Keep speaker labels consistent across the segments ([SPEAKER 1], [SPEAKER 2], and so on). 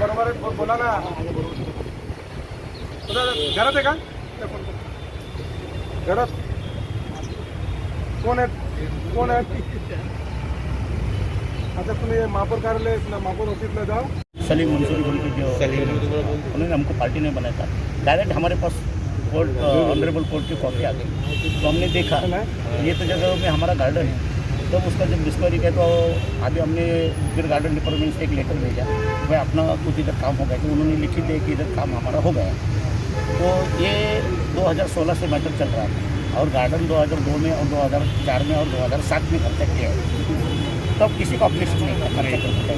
[SPEAKER 1] बरोबर आहे, बोला ना. घरात आहे का? घरात कोण आहेत? आता तुम्ही महापौर कार्यालय महापौर ऑफिसला जाओ.
[SPEAKER 2] सलीम मंसूरी बोल के जो उन्होंने हमको पार्टी ने बनाया था, डायरेक्ट हमारे पास कोर्ट ऑनरेबल कोर्ट की कॉपी आ गई. तो हमने देखा ये तो जगह में हमारा गार्डन है, तो उसका जब डिस्कवरी किया तो अभी हमने फिर गार्डन डिपार्टमेंट से एक लेटर भेजा भाई अपना कुछ इधर काम हो गया. तो उन्होंने लिखी दिया कि इधर काम हमारा हो गया. तो ये 2016 से मैटर चल रहा है और गार्डन 2002 में और 2004 में और 2007 में खर्चा किया है. तब किसी को ऑब्जेक्शन नहीं था खर्चा करने का,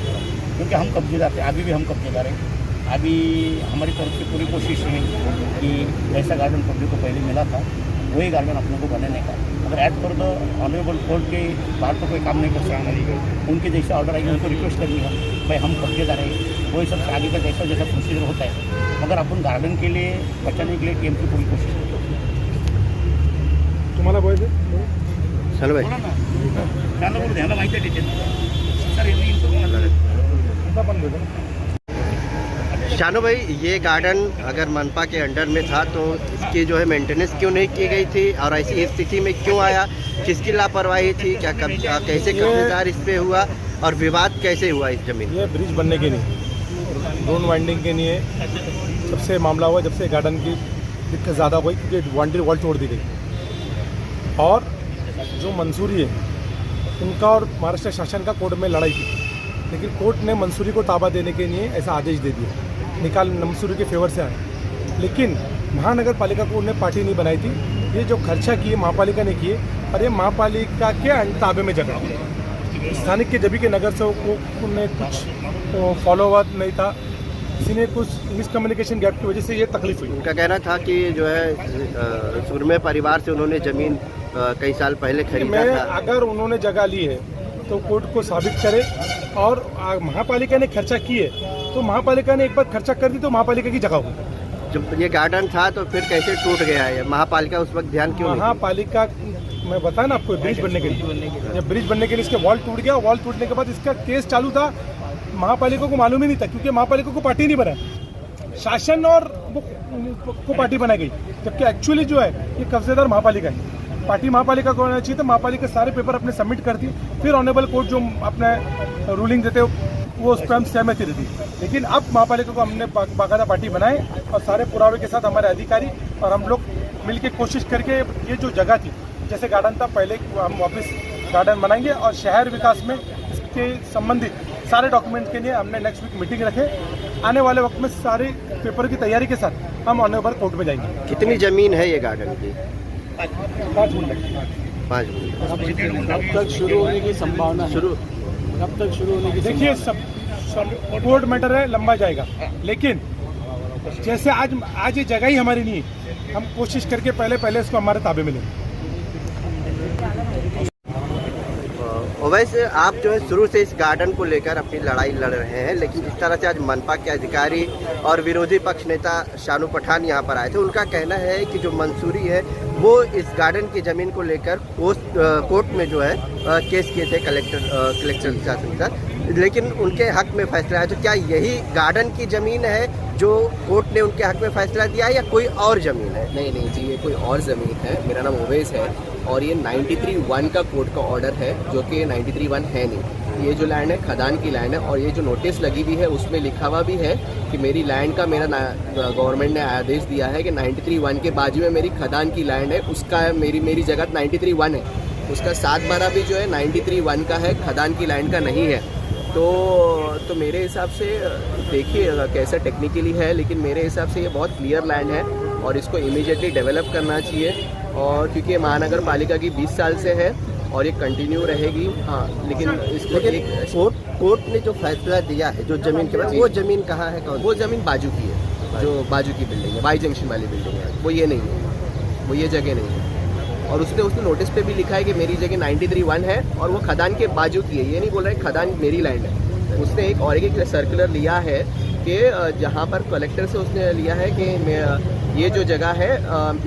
[SPEAKER 2] क्योंकि हम कब्जेदार थे. अभी भी हम कब्जेदार हैं. अभी हमारी तरफ से पूरी कोशिश है कि ऐसा गार्डन पब्लिक को पहले मिला था वही गार्डन अपने को बनाने का. अगर as per the honourable court के बाहर तो कोई काम नहीं कर सकता. उनके जैसे ऑर्डर आएंगे उनको रिक्वेस्ट करेंगे भाई हम कब्जेदार हैं, वही सब आगे का जैसा जैसा प्रोसीजर होता है. मगर अपन गार्डन के लिए बचाने के लिए टीएम की पूरी कोशिश करते हैं.
[SPEAKER 1] तुम्हाला बोल दे
[SPEAKER 3] चलो भाई
[SPEAKER 2] ध्यान माहिती आहे डिटेल सर.
[SPEAKER 1] पण बोल.
[SPEAKER 3] शानू भाई, ये गार्डन अगर मनपा के अंडर में था तो इसकी जो है मेंटेनेंस क्यों नहीं की गई थी और ऐसी स्थिति में क्यों आया? किसकी लापरवाही थी? क्या कैसे कब्जेदार इस पे हुआ और विवाद कैसे हुआ इस जमीन?
[SPEAKER 1] ये ब्रिज बनने के लिए, रोड वाइंडिंग के लिए सबसे मामला हुआ जब से गार्डन की दिक्कत ज़्यादा हुई, क्योंकि बाउंड्री वॉल तोड़ दी गई. और जो मंसूरी है उनका और महाराष्ट्र शासन का कोर्ट में लड़ाई थी, लेकिन कोर्ट ने मंसूरी को ताबा देने के लिए ऐसा आदेश दे दिया, निकाल मंसूरी के फेवर से आए. लेकिन महानगर पालिका को उन्हें पार्टी नहीं बनाई थी. ये जो खर्चा किए महापालिका ने किए और ये महापालिका के ताबे में जगह. स्थानिक के जबी के नगर से उन्हें कुछ फॉलोअप नहीं था, किसी ने कुछ मिसकम्युनिकेशन गैप की वजह से ये तकलीफ हुई.
[SPEAKER 3] उनका कहना था कि जो है सुरमे परिवार से उन्होंने ज़मीन कई साल पहले खरीदा था.
[SPEAKER 1] अगर उन्होंने जगह ली है तो कोर्ट को साबित करे. और महापालिका ने खर्चा किए तो महापालिका ने एक बार खर्चा कर दी तो महापालिका की जगह हुई.
[SPEAKER 3] जब ये गार्डन था तो फिर कैसे टूट गया है? महापालिका उस वक्त ध्यान क्यों नहीं?
[SPEAKER 1] महापालिका मैं बताया ना आपको, ब्रिज बनने के लिए, जब ब्रिज बनने के लिए इसके वॉल टूट गया. वॉल टूटने के बाद इसका केस चालू था. महापालिका को मालूम ही नहीं था, क्योंकि महापालिका को पार्टी नहीं बना, शासन और को पार्टी बनाई गई. जबकि एक्चुअली जो है ये कब्जेदार महापालिका है. पार्टी महापालिका को होना चाहिए. तो महापालिका सारे पेपर अपने सबमिट कर दी, फिर ऑनरेबल कोर्ट जो अपने रूलिंग देते वो उस पर हम सहमति रहती. लेकिन अब महापालिका को हमने बाकायदा पार्टी बनाए और सारे पुरावे के साथ हमारे अधिकारी और हम लोग मिलकर कोशिश करके ये जो जगह थी जैसे गार्डन था पहले, हम वापस गार्डन बनाएंगे. और शहर विकास में इसके संबंधित सारे डॉक्यूमेंट्स के लिए हमने नेक्स्ट वीक मीटिंग रखे. आने वाले वक्त में सारे पेपर की तैयारी के साथ हम ऑनरेबल कोर्ट में जाएंगे.
[SPEAKER 3] कितनी जमीन है ये गार्डन की?
[SPEAKER 1] 5 गुंठे.
[SPEAKER 3] 5 गुंठे.
[SPEAKER 4] कब तक शुरू होने की संभावना है? कब तक शुरू होने की?
[SPEAKER 1] देखिए सब कोर्ट मैटर है, लंबा जाएगा. लेकिन जैसे आज ये जगह ही हमारी नहीं है, हम कोशिश करके पहले इसको हमारे ताबे में लें.
[SPEAKER 3] वैसे आप जो है शुरू से इस गार्डन को लेकर अपनी लड़ाई लड़ रहे हैं, लेकिन जिस तरह से आज मनपा के अधिकारी और विरोधी पक्ष नेता शानू पठान यहाँ पर आए थे, उनका कहना है कि जो मंसूरी है वो इस गार्डन की ज़मीन को लेकर कोर्ट में जो है केस किए थे कलेक्टर शासन के साथ, लेकिन उनके हक में फैसला है. तो क्या यही गार्डन की ज़मीन है जो कोर्ट ने उनके हक में फैसला दिया है या कोई और ज़मीन है?
[SPEAKER 5] नहीं जी, ये कोई और ज़मीन है. मेरा नाम ओवैस है और ये 93(1) का कोर्ट का ऑर्डर है, जो कि 93(1) है नहीं. ये जो लैंड है खदान की लैंड है और ये जो नोटिस लगी हुई है उसमें लिखा हुआ भी है कि मेरी लैंड का गवर्नमेंट ने आदेश दिया है कि 93(1) के बाजू में मेरी खदान की लैंड है, उसका मेरी जगह 93(1) है. उसका 7/12 भी जो है 93(1) का है, खदान की लैंड का नहीं है. तो मेरे हिसाब से देखिए कैसा टेक्निकली है, लेकिन मेरे हिसाब से ये बहुत क्लियर लैंड है और इसको इमीडिएटली डेवलप करना चाहिए. और क्योंकि महानगर पालिका की 20 साल से है और ये कंटिन्यू रहेगी. हाँ, लेकिन इसको कोर्ट ने जो फैसला दिया है जो ज़मीन के बाद, वो ज़मीन कहाँ है? वो ज़मीन बाजू की है, जो बाजू की बिल्डिंग है, वाई जंक्शन वाली बिल्डिंग है, वो ये नहीं है, वो ये जगह नहीं है. और उसने नोटिस पे भी लिखा है कि मेरी जगह 93(1) है और वो खदान के बाजू की है. ये नहीं बोल रहा है खदान मेरी लैंड है. उसने एक सर्कुलर लिया है कि जहाँ पर कलेक्टर से उसने लिया है कि ये जो जगह है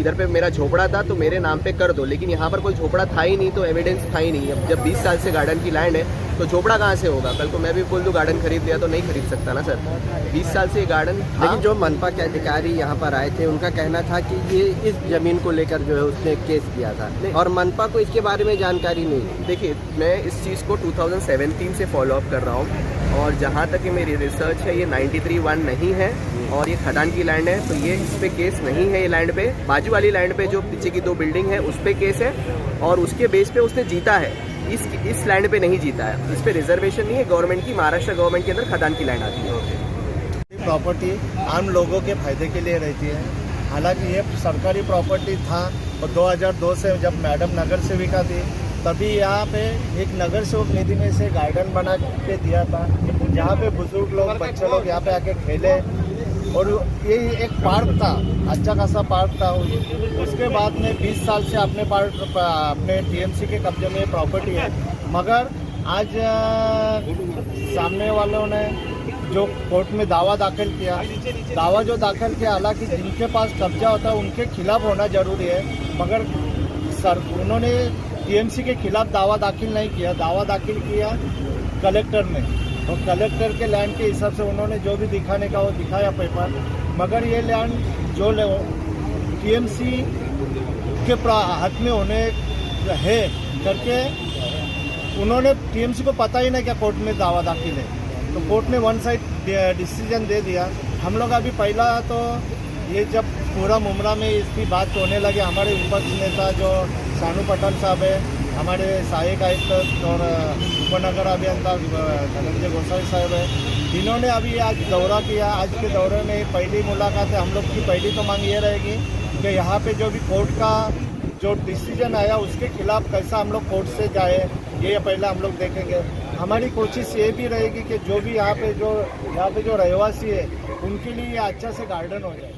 [SPEAKER 5] इधर पे मेरा झोपड़ा था तो मेरे नाम पे कर दो, लेकिन यहाँ पर कोई झोपड़ा था ही नहीं, तो एविडेंस था ही नहीं। अब जब 20 साल से गार्डन की लैंड है तो झोपड़ा कहाँ से होगा? कल को मैं भी बोल दूँ गार्डन खरीद लिया तो नहीं खरीद सकता ना सर। 20 साल से ये गार्डन था।
[SPEAKER 3] लेकिन जो मनपा के अधिकारी यहाँ पर आए थे उनका कहना था कि ये इस जमीन को लेकर जो है उसने केस किया था और मनपा को इसके बारे में जानकारी नहीं।
[SPEAKER 5] देखिए, मैं इस चीज़ को 2017 से फॉलो अप कर रहा हूँ और जहाँ तक मेरी रिसर्च है ये 93(1) नहीं है और ये खदान की लैंड है, तो ये इस पे केस नहीं है। ये लैंड पे बाजू वाली लैंड पे जो पीछे की 2 बिल्डिंग है उस पे केस है और उसके बेस पे उसने जीता है। इस लैंड पे नहीं जीता है, इस पे रिजर्वेशन नहीं है। गवर्नमेंट की, महाराष्ट्र गवर्नमेंट के अंदर खदान की लैंड आती है।
[SPEAKER 6] प्रॉपर्टी आम लोगों के फायदे के लिए रहती है। हालांकि ये सरकारी प्रॉपर्टी था और 2002 से जब मैडम नगर सेविका थी तभी यहाँ पे एक नगर सेवक निधि में से गार्डन बना के दिया था, जहाँ पे बुजुर्ग लोग, बच्चे लोग यहाँ पे आके खेले और ये एक पार्क था, अच्छा खासा पार्क था। उसके बाद में 20 साल से अपने टीएमसी के कब्जे में प्रॉपर्टी है, मगर आज सामने वालों ने जो कोर्ट में दावा दाखिल किया, हालांकि जिनके पास कब्जा होता है उनके खिलाफ होना जरूरी है, मगर उन्होंने टीएमसी के खिलाफ दावा दाखिल नहीं किया, दावा दाखिल किया कलेक्टर ने और कलेक्टर के लैंड के हिसाब से उन्होंने जो भी दिखाने का वो दिखाया पेपर, मगर ये लैंड जो टीएमसी के हाथ में होने है करके उन्होंने, टीएमसी को पता ही नहीं क्या कोर्ट में दावा दाखिल है, तो कोर्ट ने वन साइड डिसीजन दे दिया। हम लोग अभी पहला तो ये जब पूरा मुमरा में इसकी बात होने लगे, हमारे विपक्ष नेता जो शानू पठान साहब है, हमारे सहायक आयुक्त और उपनगर अभियंता धनंजय गोसावी साहब है, इन्होंने अभी आज दौरा किया। आज के दौरे में पहली मुलाकात है। हम लोग की पहली तो मांग ये रहेगी कि यहाँ पे जो भी कोर्ट का जो डिसीजन आया उसके खिलाफ कैसा हम लोग कोर्ट से जाए, ये पहले हम लोग देखेंगे। हमारी कोशिश ये भी रहेगी कि जो भी यहाँ पे जो रहवासी है उनके लिए अच्छा से गार्डन हो जाए।